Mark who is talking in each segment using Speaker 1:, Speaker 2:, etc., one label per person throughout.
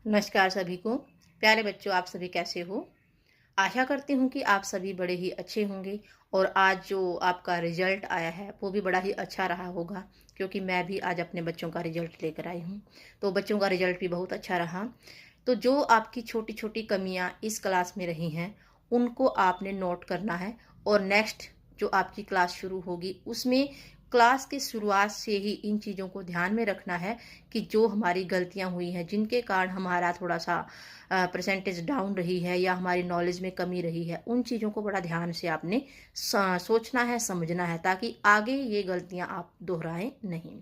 Speaker 1: नमस्कार सभी को। प्यारे बच्चों, आप सभी कैसे हो? आशा करती हूँ कि आप सभी बड़े ही अच्छे होंगे और आज जो आपका रिजल्ट आया है वो भी बड़ा ही अच्छा रहा होगा, क्योंकि मैं भी आज अपने बच्चों का रिजल्ट लेकर आई हूँ। तो बच्चों का रिजल्ट भी बहुत अच्छा रहा। तो जो आपकी छोटी छोटी कमियाँ इस क्लास में रही हैं उनको आपने नोट करना है, और नेक्स्ट जो आपकी क्लास शुरू होगी उसमें क्लास की शुरुआत से ही इन चीज़ों को ध्यान में रखना है कि जो हमारी गलतियां हुई हैं, जिनके कारण हमारा थोड़ा सा परसेंटेज डाउन रही है या हमारी नॉलेज में कमी रही है, उन चीज़ों को बड़ा ध्यान से आपने सोचना है, समझना है, ताकि आगे ये गलतियां आप दोहराएं नहीं।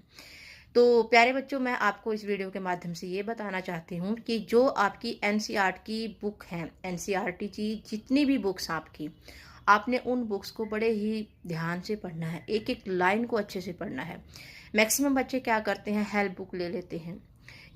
Speaker 1: तो प्यारे बच्चों, मैं आपको इस वीडियो के माध्यम से ये बताना चाहती हूँ कि जो आपकी एनसीईआरटी की बुक है, एनसीईआरटी की जितनी भी बुक्स आपकी, आपने उन बुक्स को बड़े ही ध्यान से पढ़ना है, एक एक लाइन को अच्छे से पढ़ना है। मैक्सिमम बच्चे क्या करते हैं, हेल्प बुक ले लेते हैं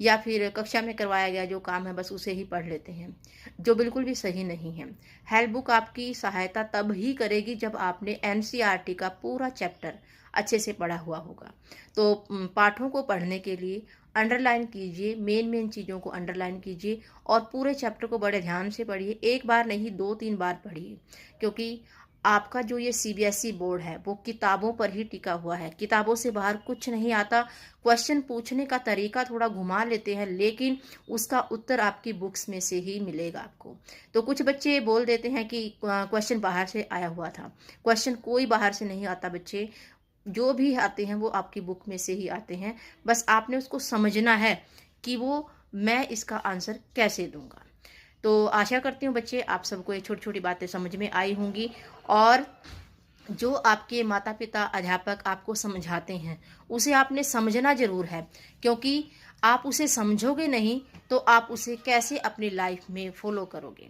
Speaker 1: या फिर कक्षा में करवाया गया जो काम है बस उसे ही पढ़ लेते हैं, जो बिल्कुल भी सही नहीं है। हेल्प बुक आपकी सहायता तब ही करेगी जब आपने एनसीईआरटी का पूरा चैप्टर अच्छे से पढ़ा हुआ होगा। तो पाठों को पढ़ने के लिए अंडरलाइन कीजिए, मेन मेन चीज़ों को अंडरलाइन कीजिए और पूरे चैप्टर को बड़े ध्यान से पढ़िए। एक बार नहीं, 2-3 बार पढ़िए, क्योंकि आपका जो ये सीबीएसई बोर्ड है वो किताबों पर ही टिका हुआ है, किताबों से बाहर कुछ नहीं आता। क्वेश्चन पूछने का तरीका थोड़ा घुमा लेते हैं, लेकिन उसका उत्तर आपकी बुक्स में से ही मिलेगा आपको। तो कुछ बच्चे बोल देते हैं कि क्वेश्चन बाहर से आया हुआ था। क्वेश्चन कोई बाहर से नहीं आता बच्चे, जो भी आते हैं वो आपकी बुक में से ही आते हैं। बस आपने उसको समझना है कि वो मैं इसका आंसर कैसे दूंगा। तो आशा करती हूँ बच्चे आप सबको ये छोटी छोटी बातें समझ में आई होंगी, और जो आपके माता पिता अध्यापक आपको समझाते हैं उसे आपने समझना जरूर है, क्योंकि आप उसे समझोगे नहीं तो आप उसे कैसे अपनी लाइफ में फॉलो करोगे।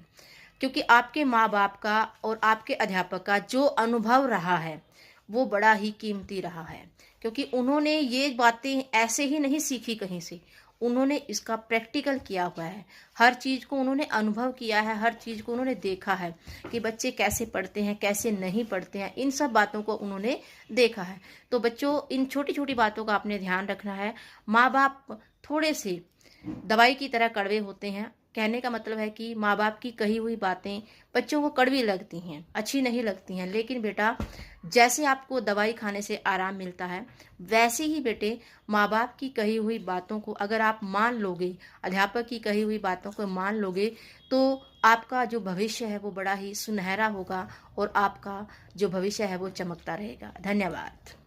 Speaker 1: क्योंकि आपके माँ बाप का और आपके अध्यापक का जो अनुभव रहा है वो बड़ा ही कीमती रहा है, क्योंकि उन्होंने ये बातें ऐसे ही नहीं सीखी कहीं से, उन्होंने इसका प्रैक्टिकल किया हुआ है। हर चीज़ को उन्होंने अनुभव किया है, हर चीज़ को उन्होंने देखा है कि बच्चे कैसे पढ़ते हैं, कैसे नहीं पढ़ते हैं, इन सब बातों को उन्होंने देखा है। तो बच्चों, इन छोटी छोटी बातों का आपने ध्यान रखना है। माँ बाप थोड़े से दवाई की तरह कड़वे होते हैं। कहने का मतलब है कि माँ बाप की कही हुई बातें बच्चों को कड़वी लगती हैं, अच्छी नहीं लगती हैं, लेकिन बेटा जैसे आपको दवाई खाने से आराम मिलता है, वैसे ही बेटे माँ बाप की कही हुई बातों को अगर आप मान लोगे, अध्यापक की कही हुई बातों को मान लोगे, तो आपका जो भविष्य है वो बड़ा ही सुनहरा होगा और आपका जो भविष्य है वो चमकता रहेगा। धन्यवाद।